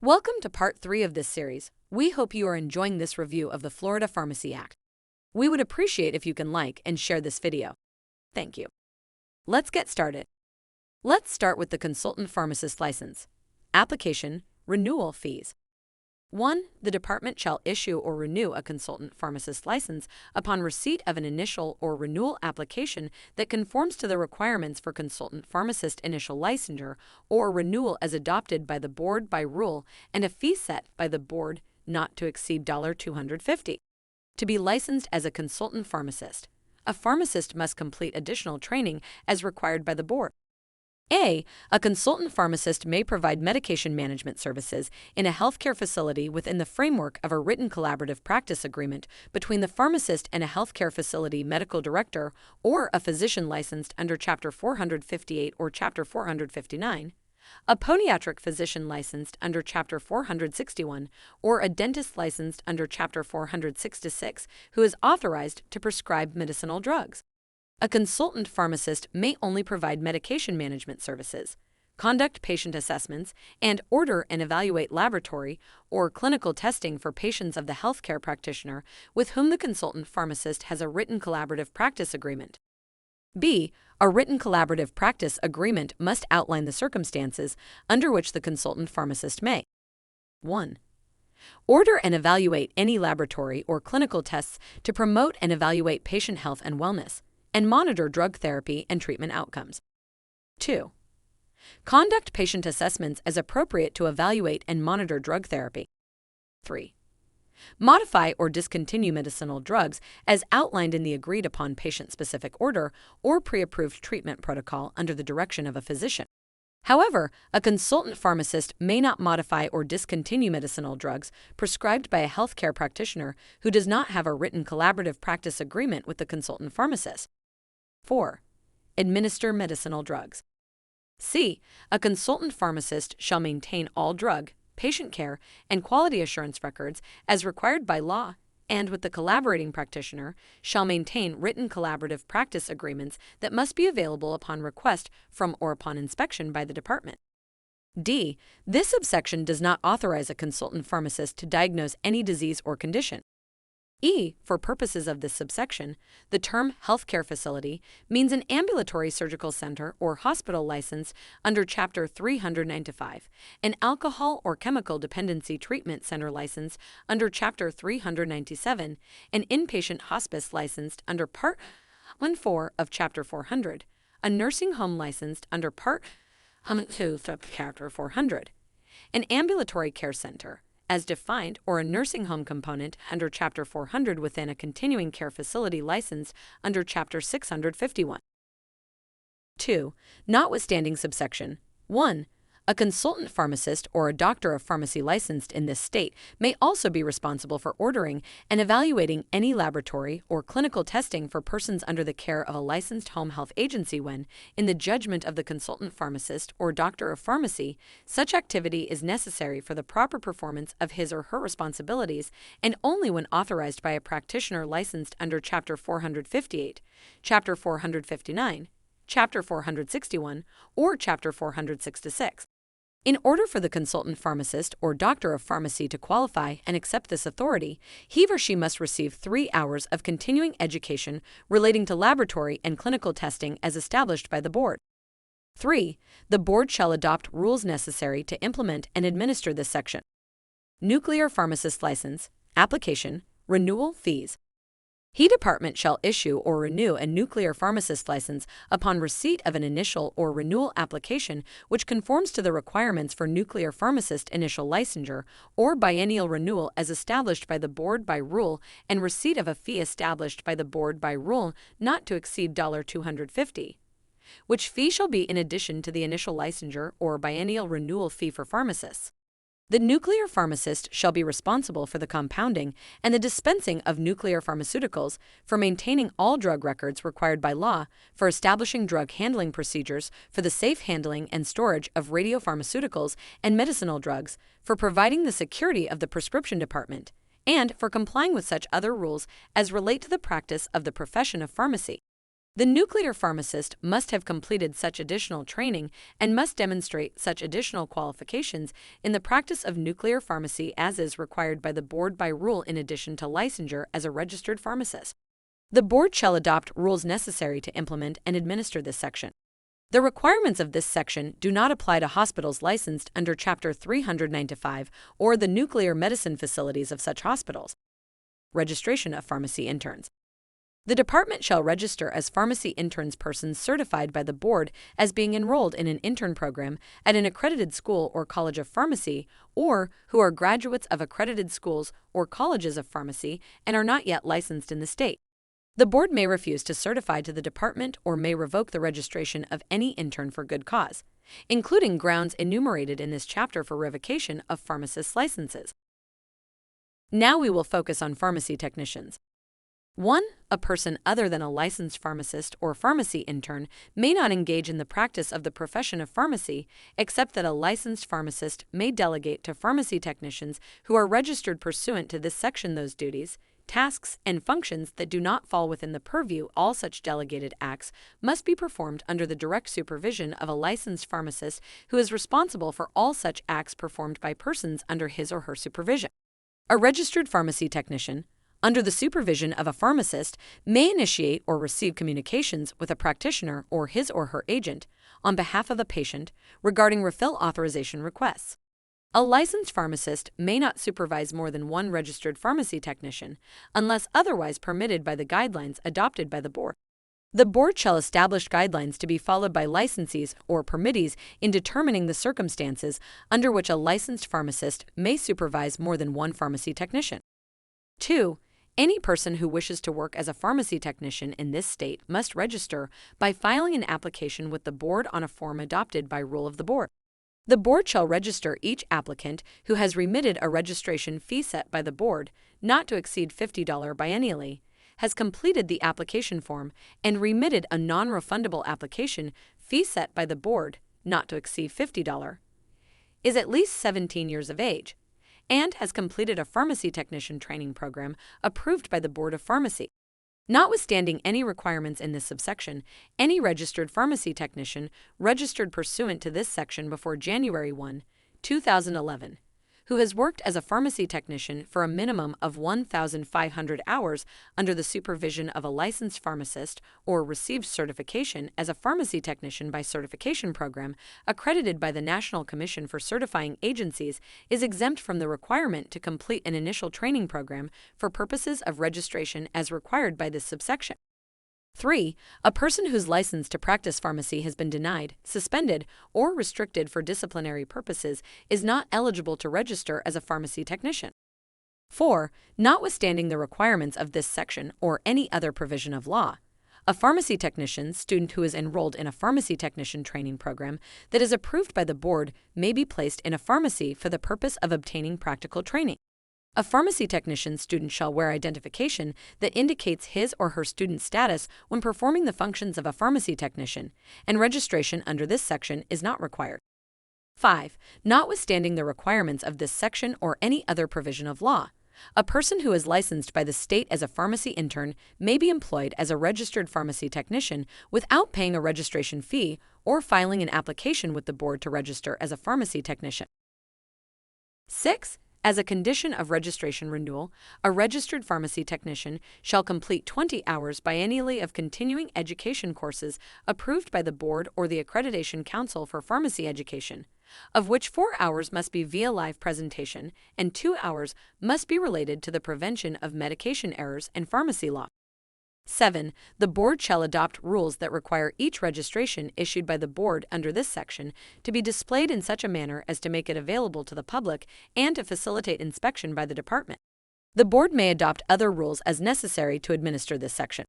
Welcome to part 3 of this series. We hope you are enjoying this review of the Florida Pharmacy Act. We would appreciate if you can like and share this video. Thank you. Let's get started. Let's start with the consultant pharmacist license. Application, renewal fees. 1. The department shall issue or renew a consultant pharmacist license upon receipt of an initial or renewal application that conforms to the requirements for consultant pharmacist initial licensure or renewal as adopted by the board by rule, and a fee set by the board not to exceed $250. To be licensed as a consultant pharmacist, a pharmacist must complete additional training as required by the board. A consultant pharmacist may provide medication management services in a healthcare facility within the framework of a written collaborative practice agreement between the pharmacist and a healthcare facility medical director or a physician licensed under Chapter 458 or Chapter 459, a podiatric physician licensed under Chapter 461, or a dentist licensed under Chapter 466 who is authorized to prescribe medicinal drugs. A consultant pharmacist may only provide medication management services, conduct patient assessments, and order and evaluate laboratory or clinical testing for patients of the healthcare practitioner with whom the consultant pharmacist has a written collaborative practice agreement. B. A written collaborative practice agreement must outline the circumstances under which the consultant pharmacist may 1. Order and evaluate any laboratory or clinical tests to promote and evaluate patient health and wellness, and monitor drug therapy and treatment outcomes. 2. Conduct patient assessments as appropriate to evaluate and monitor drug therapy. 3. Modify or discontinue medicinal drugs as outlined in the agreed-upon patient-specific order or pre-approved treatment protocol under the direction of a physician. However, a consultant pharmacist may not modify or discontinue medicinal drugs prescribed by a healthcare practitioner who does not have a written collaborative practice agreement with the consultant pharmacist. 4. Administer medicinal drugs. C. A consultant pharmacist shall maintain all drug, patient care, and quality assurance records as required by law, and with the collaborating practitioner shall maintain written collaborative practice agreements that must be available upon request from or upon inspection by the department. D. This subsection does not authorize a consultant pharmacist to diagnose any disease or condition. E. For purposes of this subsection, the term healthcare facility means an ambulatory surgical center or hospital licensed under Chapter 395, an alcohol or chemical dependency treatment center licensed under Chapter 397, an inpatient hospice licensed under Part 14 of Chapter 400, a nursing home licensed under Part 2 of Chapter 400, an ambulatory care center as defined, or a nursing home component under Chapter 400 within a continuing care facility licensed under Chapter 651. 2. Notwithstanding subsection 1. A consultant pharmacist or a doctor of pharmacy licensed in this state may also be responsible for ordering and evaluating any laboratory or clinical testing for persons under the care of a licensed home health agency when, in the judgment of the consultant pharmacist or doctor of pharmacy, such activity is necessary for the proper performance of his or her responsibilities, and only when authorized by a practitioner licensed under Chapter 458, Chapter 459, Chapter 461, or Chapter 466. In order for the consultant pharmacist or doctor of pharmacy to qualify and accept this authority, he or she must receive 3 hours of continuing education relating to laboratory and clinical testing as established by the board. 3. The board shall adopt rules necessary to implement and administer this section. Nuclear pharmacist license, application, renewal fees. He department shall issue or renew a nuclear pharmacist license upon receipt of an initial or renewal application which conforms to the requirements for nuclear pharmacist initial licensure or biennial renewal as established by the board by rule, and receipt of a fee established by the board by rule not to exceed $250, which fee shall be in addition to the initial licensure or biennial renewal fee for pharmacists. The nuclear pharmacist shall be responsible for the compounding and the dispensing of nuclear pharmaceuticals, for maintaining all drug records required by law, for establishing drug handling procedures for the safe handling and storage of radiopharmaceuticals and medicinal drugs, for providing the security of the prescription department, and for complying with such other rules as relate to the practice of the profession of pharmacy. The nuclear pharmacist must have completed such additional training and must demonstrate such additional qualifications in the practice of nuclear pharmacy as is required by the board by rule in addition to licensure as a registered pharmacist. The board shall adopt rules necessary to implement and administer this section. The requirements of this section do not apply to hospitals licensed under Chapter 395 or the nuclear medicine facilities of such hospitals. Registration of pharmacy interns. The department shall register as pharmacy interns persons certified by the board as being enrolled in an intern program at an accredited school or college of pharmacy, or who are graduates of accredited schools or colleges of pharmacy and are not yet licensed in the state. The board may refuse to certify to the department or may revoke the registration of any intern for good cause, including grounds enumerated in this chapter for revocation of pharmacist licenses. Now we will focus on pharmacy technicians. 1. A person other than a licensed pharmacist or pharmacy intern may not engage in the practice of the profession of pharmacy, except that a licensed pharmacist may delegate to pharmacy technicians who are registered pursuant to this section those duties, tasks, and functions that do not fall within the purview. All such delegated acts must be performed under the direct supervision of a licensed pharmacist who is responsible for all such acts performed by persons under his or her supervision. A registered pharmacy technician, under the supervision of a pharmacist, may initiate or receive communications with a practitioner or his or her agent on behalf of a patient regarding refill authorization requests. A licensed pharmacist may not supervise more than one registered pharmacy technician unless otherwise permitted by the guidelines adopted by the board. The board shall establish guidelines to be followed by licensees or permittees in determining the circumstances under which a licensed pharmacist may supervise more than one pharmacy technician. 2. Any person who wishes to work as a pharmacy technician in this state must register by filing an application with the board on a form adopted by rule of the board. The board shall register each applicant who has remitted a registration fee set by the board, not to exceed $50 biennially, has completed the application form, and remitted a non-refundable application fee set by the board, not to exceed $50, is at least 17 years of age, and has completed a pharmacy technician training program approved by the Board of Pharmacy. Notwithstanding any requirements in this subsection, any registered pharmacy technician registered pursuant to this section before January 1, 2011, who has worked as a pharmacy technician for a minimum of 1,500 hours under the supervision of a licensed pharmacist or received certification as a pharmacy technician by certification program accredited by the National Commission for Certifying Agencies is exempt from the requirement to complete an initial training program for purposes of registration as required by this subsection. 3. A person whose license to practice pharmacy has been denied, suspended, or restricted for disciplinary purposes is not eligible to register as a pharmacy technician. 4. Notwithstanding the requirements of this section or any other provision of law, a pharmacy technician student who is enrolled in a pharmacy technician training program that is approved by the board may be placed in a pharmacy for the purpose of obtaining practical training. A pharmacy technician student shall wear identification that indicates his or her student status when performing the functions of a pharmacy technician, and registration under this section is not required. 5. Notwithstanding the requirements of this section or any other provision of law, a person who is licensed by the state as a pharmacy intern may be employed as a registered pharmacy technician without paying a registration fee or filing an application with the board to register as a pharmacy technician. 6. As a condition of registration renewal, a registered pharmacy technician shall complete 20 hours biennially of continuing education courses approved by the board or the Accreditation Council for Pharmacy Education, of which 4 hours must be via live presentation and 2 hours must be related to the prevention of medication errors and pharmacy law. 7. The board shall adopt rules that require each registration issued by the board under this section to be displayed in such a manner as to make it available to the public and to facilitate inspection by the department. The board may adopt other rules as necessary to administer this section.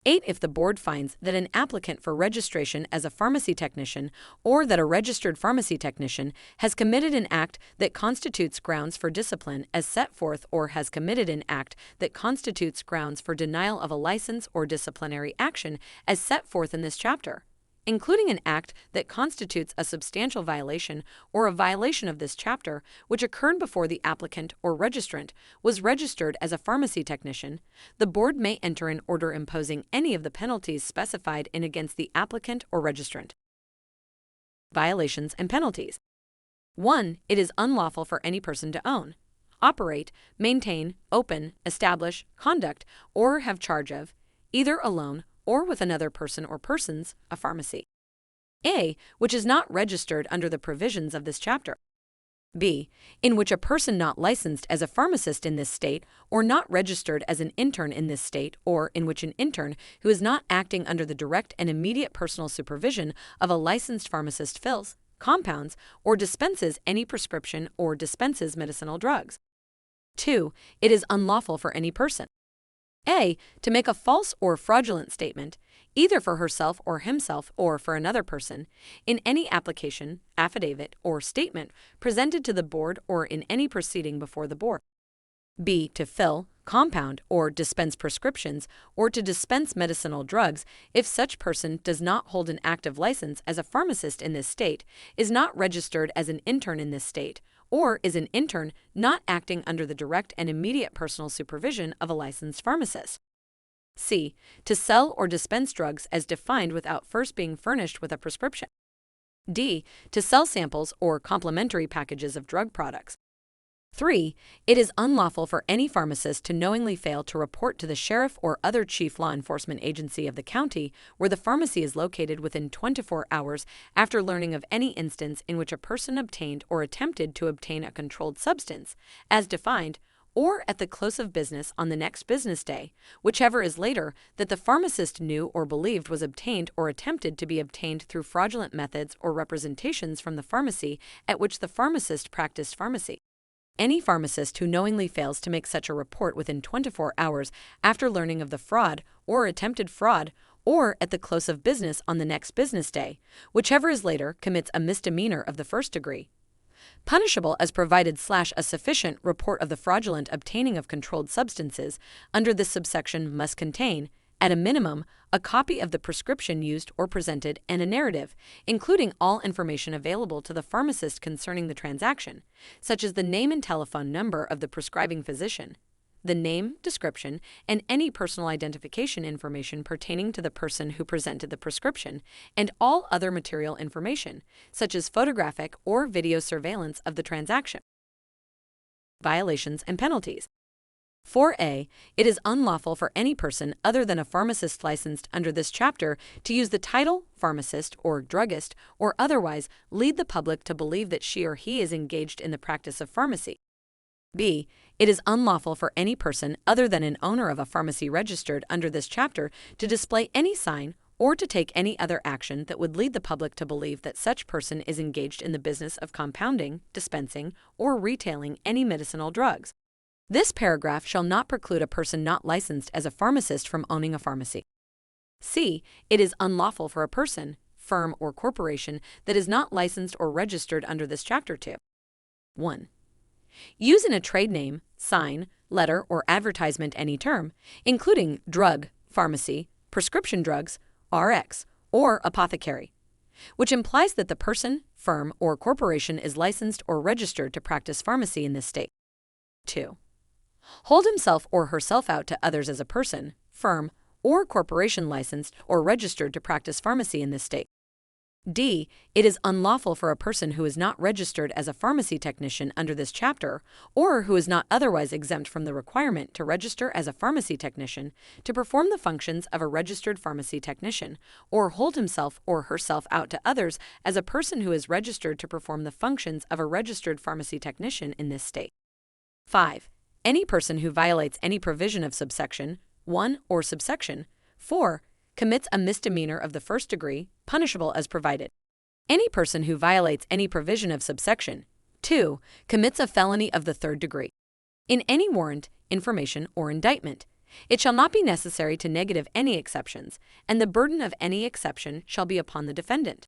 8. If the board finds that an applicant for registration as a pharmacy technician or that a registered pharmacy technician has committed an act that constitutes grounds for discipline as set forth or has committed an act that constitutes grounds for denial of a license or disciplinary action as set forth in this chapter, including an act that constitutes a substantial violation or a violation of this chapter which occurred before the applicant or registrant was registered as a pharmacy technician, the board may enter an order imposing any of the penalties specified in against the applicant or registrant. Violations and penalties. 1. It is unlawful for any person to own, operate, maintain, open, establish, conduct, or have charge of, either alone or with another person or persons, a pharmacy. A. Which is not registered under the provisions of this chapter. B. In which a person not licensed as a pharmacist in this state or not registered as an intern in this state, or in which an intern who is not acting under the direct and immediate personal supervision of a licensed pharmacist fills, compounds, or dispenses any prescription or dispenses medicinal drugs. 2. It is unlawful for any person A. To make a false or fraudulent statement, either for herself or himself or for another person, in any application, affidavit, or statement presented to the board or in any proceeding before the board. B. To fill, compound, or dispense prescriptions or to dispense medicinal drugs if such person does not hold an active license as a pharmacist in this state, is not registered as an intern in this state, or is an intern not acting under the direct and immediate personal supervision of a licensed pharmacist. C. To sell or dispense drugs as defined without first being furnished with a prescription. D. To sell samples or complementary packages of drug products. 3. It is unlawful for any pharmacist to knowingly fail to report to the sheriff or other chief law enforcement agency of the county where the pharmacy is located within 24 hours after learning of any instance in which a person obtained or attempted to obtain a controlled substance, as defined, or at the close of business on the next business day, whichever is later, that the pharmacist knew or believed was obtained or attempted to be obtained through fraudulent methods or representations from the pharmacy at which the pharmacist practiced pharmacy. Any pharmacist who knowingly fails to make such a report within 24 hours after learning of the fraud or attempted fraud, or at the close of business on the next business day, whichever is later, commits a misdemeanor of the first degree, punishable as provided / a sufficient report of the fraudulent obtaining of controlled substances under this subsection must contain, at a minimum, a copy of the prescription used or presented and a narrative, including all information available to the pharmacist concerning the transaction, such as the name and telephone number of the prescribing physician, the name, description, and any personal identification information pertaining to the person who presented the prescription, and all other material information, such as photographic or video surveillance of the transaction. Violations and penalties. 4A. It is unlawful for any person other than a pharmacist licensed under this chapter to use the title pharmacist or druggist or otherwise lead the public to believe that she or he is engaged in the practice of pharmacy. B. It is unlawful for any person other than an owner of a pharmacy registered under this chapter to display any sign or to take any other action that would lead the public to believe that such person is engaged in the business of compounding, dispensing, or retailing any medicinal drugs. This paragraph shall not preclude a person not licensed as a pharmacist from owning a pharmacy. C. It is unlawful for a person, firm, or corporation that is not licensed or registered under this chapter to 1. Use in a trade name, sign, letter, or advertisement any term, including drug, pharmacy, prescription drugs, RX, or apothecary, which implies that the person, firm, or corporation is licensed or registered to practice pharmacy in this state. 2. Hold himself or herself out to others as a person, firm, or corporation licensed or registered to practice pharmacy in this state. D. It is unlawful for a person who is not registered as a pharmacy technician under this chapter, or who is not otherwise exempt from the requirement to register as a pharmacy technician, to perform the functions of a registered pharmacy technician, or hold himself or herself out to others as a person who is registered to perform the functions of a registered pharmacy technician in this state. 5. Any person who violates any provision of subsection 1 or subsection 4 commits a misdemeanor of the first degree, punishable as provided. Any person who violates any provision of subsection 2 commits a felony of the third degree. In any warrant, information, or indictment, it shall not be necessary to negative any exceptions, and the burden of any exception shall be upon the defendant.